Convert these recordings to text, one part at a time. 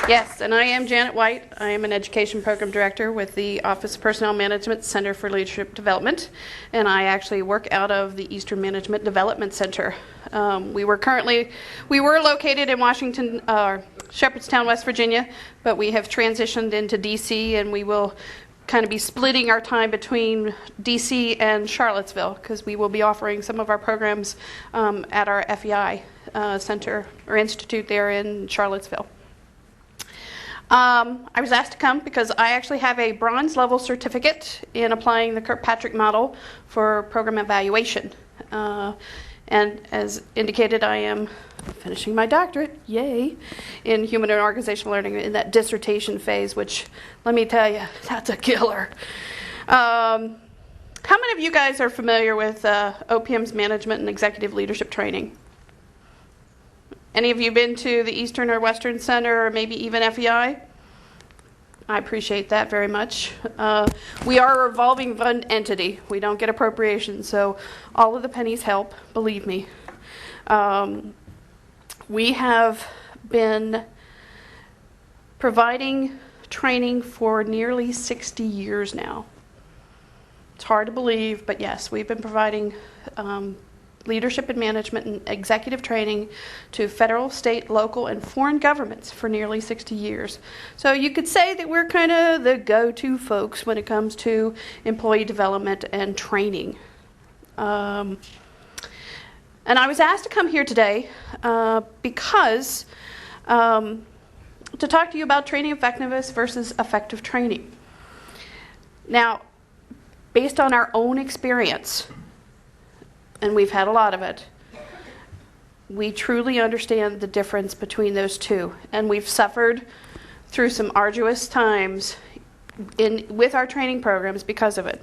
Yes, and I am Janet White. I am an Education Program Director with the Office of Personnel Management Center for Leadership Development, and I actually work out of the Eastern Management Development Center. We were located in Washington, Shepherdstown, West Virginia, but we have transitioned into DC, and we will kind of be splitting our time between DC and Charlottesville, because we will be offering some of our programs at our FEI center or institute there in Charlottesville. I was asked to come because I actually have a bronze level certificate in applying the Kirkpatrick model for program evaluation. And as indicated, I am finishing my doctorate, yay, in human and organizational learning in that dissertation phase, which, let me tell you, that's a killer. How many of you guys are familiar with OPM's management and executive leadership training? Any of you been to the Eastern or Western Center, or maybe even FEI? I appreciate that very much. We are a revolving fund entity. We don't get appropriations, so all of the pennies help, believe me. We have been providing training for nearly 60 years now. It's hard to believe, but yes, we've been providing leadership and management and executive training to federal, state, local, and foreign governments for nearly 60 years. So you could say that we're kind of the go-to folks when it comes to employee development and training. And I was asked to come here today because to talk to you about training effectiveness versus effective training. Now, based on our own experience, and we've had a lot of it, we truly understand the difference between those two. And we've suffered through some arduous times with our training programs because of it.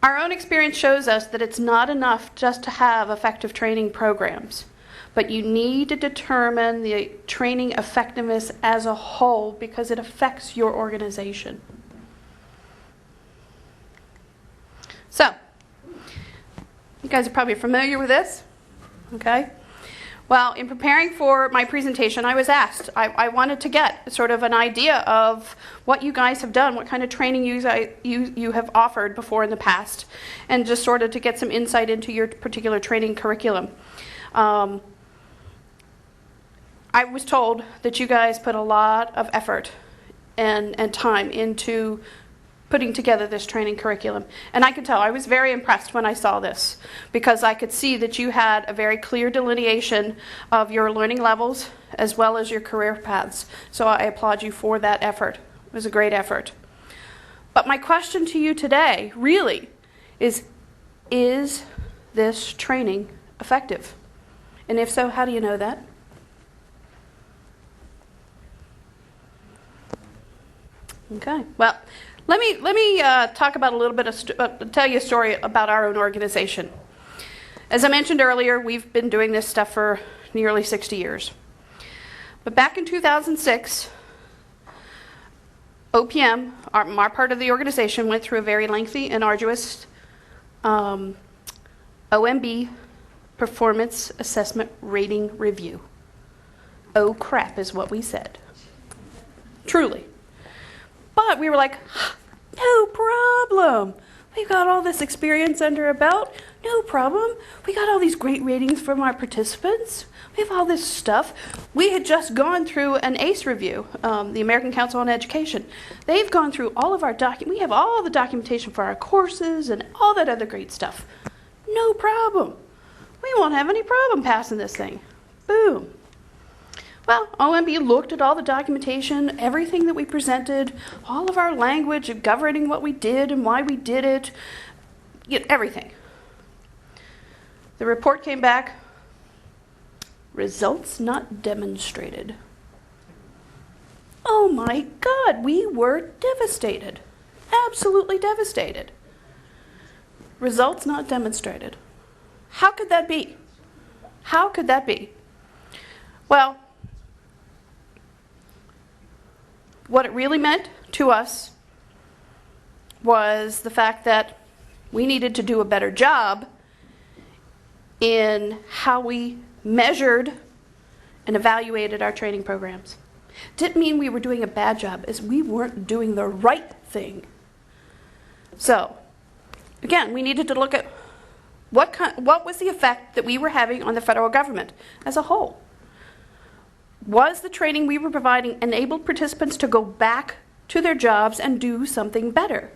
Our own experience shows us that it's not enough just to have effective training programs, but you need to determine the training effectiveness as a whole because it affects your organization. So, you guys are probably familiar with this, okay? Well, in preparing for my presentation, I was asked, I wanted to get sort of an idea of what you guys have done, what kind of training you have offered before in the past, and just sort of to get some insight into your particular training curriculum. I was told that you guys put a lot of effort and time into putting together this training curriculum. And I could tell, I was very impressed when I saw this, because I could see that you had a very clear delineation of your learning levels as well as your career paths. So I applaud you for that effort. It was a great effort. But my question to you today really is this training effective? And if so, how do you know that? Okay, well, let me talk about a little bit of tell you a story about our own organization. As I mentioned earlier, we've been doing this stuff for nearly 60 years. But back in 2006, OPM, our part of the organization, went through a very lengthy and arduous OMB Performance Assessment Rating Review. Oh crap is what we said. Truly. But we were like, no problem. We've got all this experience under our belt. No problem. We got all these great ratings from our participants. We have all this stuff. We had just gone through an ACE review, the American Council on Education. They've gone through all of our we have all the documentation for our courses and all that other great stuff. No problem. We won't have any problem passing this thing. Boom. Well, OMB looked at all the documentation, everything that we presented, all of our language governing what we did and why we did it, everything. The report came back, results not demonstrated. Oh my God, we were devastated, absolutely devastated. Results not demonstrated. How could that be? How could that be? Well, what it really meant to us was the fact that we needed to do a better job in how we measured and evaluated our training programs. Didn't mean we were doing a bad job, as we weren't doing the right thing. So, again, we needed to look at what was the effect that we were having on the federal government as a whole. Was the training we were providing enabled participants to go back to their jobs and do something better?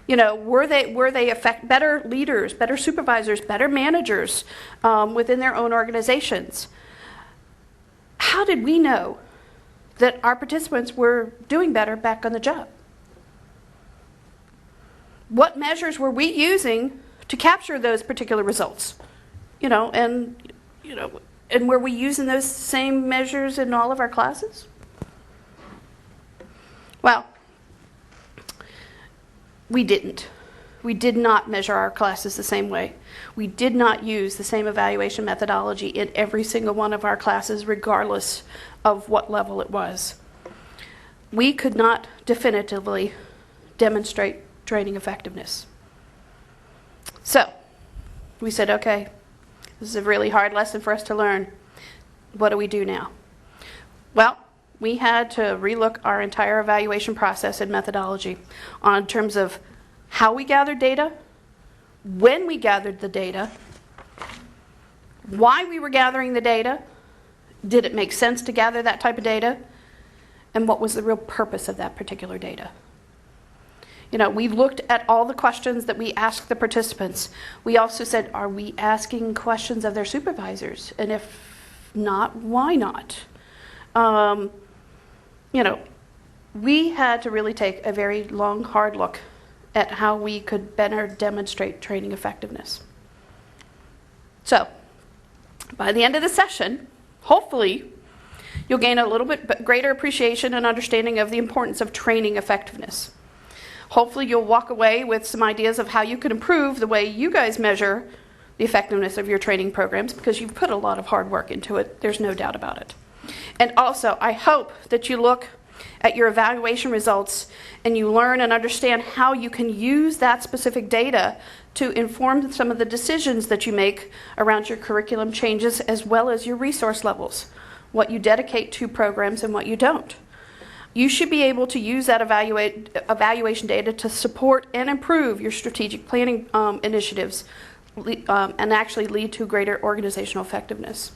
You know, were they affect better leaders, better supervisors, better managers within their own organizations? How did we know that our participants were doing better back on the job? What measures were we using to capture those particular results? And were we using those same measures in all of our classes? Well, we didn't. We did not measure our classes the same way. We did not use the same evaluation methodology in every single one of our classes, regardless of what level it was. We could not definitively demonstrate training effectiveness. So, we said, okay, this is a really hard lesson for us to learn. What do we do now? Well, we had to relook our entire evaluation process and methodology on terms of how we gathered data, when we gathered the data, why we were gathering the data, did it make sense to gather that type of data, and what was the real purpose of that particular data. We looked at all the questions that we asked the participants. We also said, are we asking questions of their supervisors? And if not, why not? We had to really take a very long, hard look at how we could better demonstrate training effectiveness. So, by the end of the session, hopefully, you'll gain a little bit greater appreciation and understanding of the importance of training effectiveness. Hopefully, you'll walk away with some ideas of how you can improve the way you guys measure the effectiveness of your training programs, because you've put a lot of hard work into it. There's no doubt about it. And also, I hope that you look at your evaluation results and you learn and understand how you can use that specific data to inform some of the decisions that you make around your curriculum changes, as well as your resource levels, what you dedicate to programs and what you don't. You should be able to use that evaluation data to support and improve your strategic planning initiatives and actually lead to greater organizational effectiveness.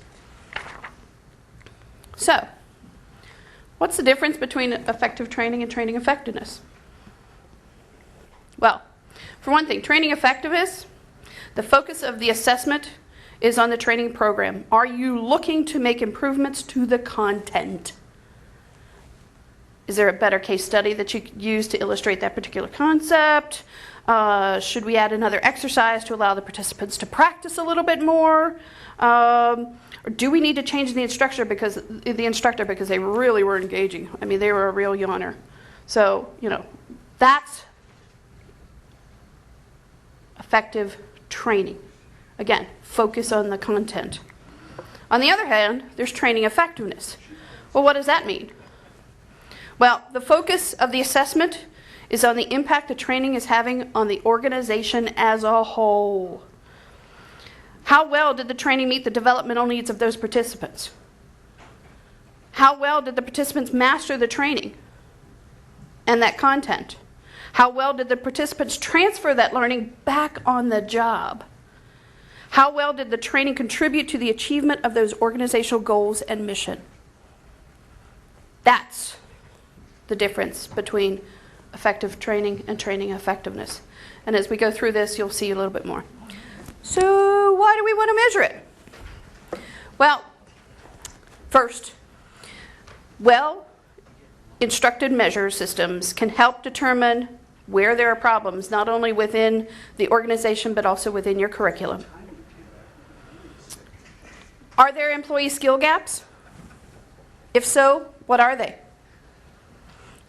So, what's the difference between effective training and training effectiveness? Well, for one thing, training effectiveness, the focus of the assessment is on the training program. Are you looking to make improvements to the content? Is there a better case study that you could use to illustrate that particular concept? Should we add another exercise to allow the participants to practice a little bit more? Or do we need to change the instructor because they really were engaging? I mean, they were a real yawner. So, that's effective training. Again, focus on the content. On the other hand, there's training effectiveness. Well, what does that mean? Well, the focus of the assessment is on the impact the training is having on the organization as a whole. How well did the training meet the developmental needs of those participants? How well did the participants master the training and that content? How well did the participants transfer that learning back on the job? How well did the training contribute to the achievement of those organizational goals and mission? That's the difference between effective training and training effectiveness. And as we go through this, you'll see a little bit more. So why do we want to measure it? Well, first, well-instructed measure systems can help determine where there are problems, not only within the organization, but also within your curriculum. Are there employee skill gaps? If so, what are they?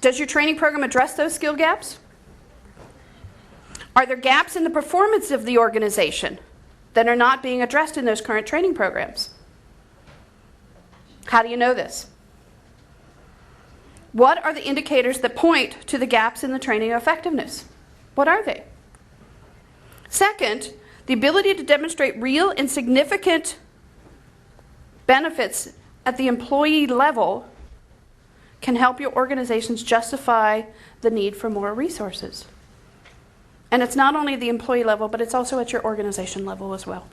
Does your training program address those skill gaps? Are there gaps in the performance of the organization that are not being addressed in those current training programs? How do you know this? What are the indicators that point to the gaps in the training effectiveness? What are they? Second, The ability to demonstrate real and significant benefits at the employee level can help your organizations justify the need for more resources. And it's not only the employee level, but it's also at your organization level as well.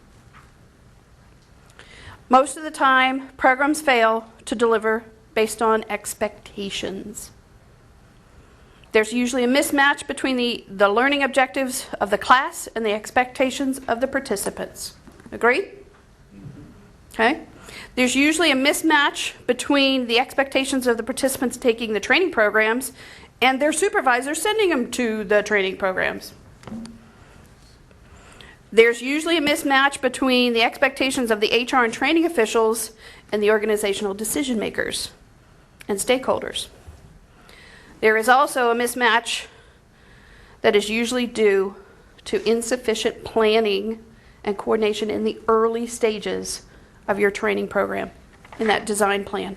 Most of the time, programs fail to deliver based on expectations. There's usually a mismatch between the learning objectives of the class and the expectations of the participants. Agree? Okay? There's usually a mismatch between the expectations of the participants taking the training programs and their supervisors sending them to the training programs. There's usually a mismatch between the expectations of the HR and training officials and the organizational decision makers and stakeholders. There is also a mismatch that is usually due to insufficient planning and coordination in the early stages of your training program, in that design plan.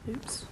Oops.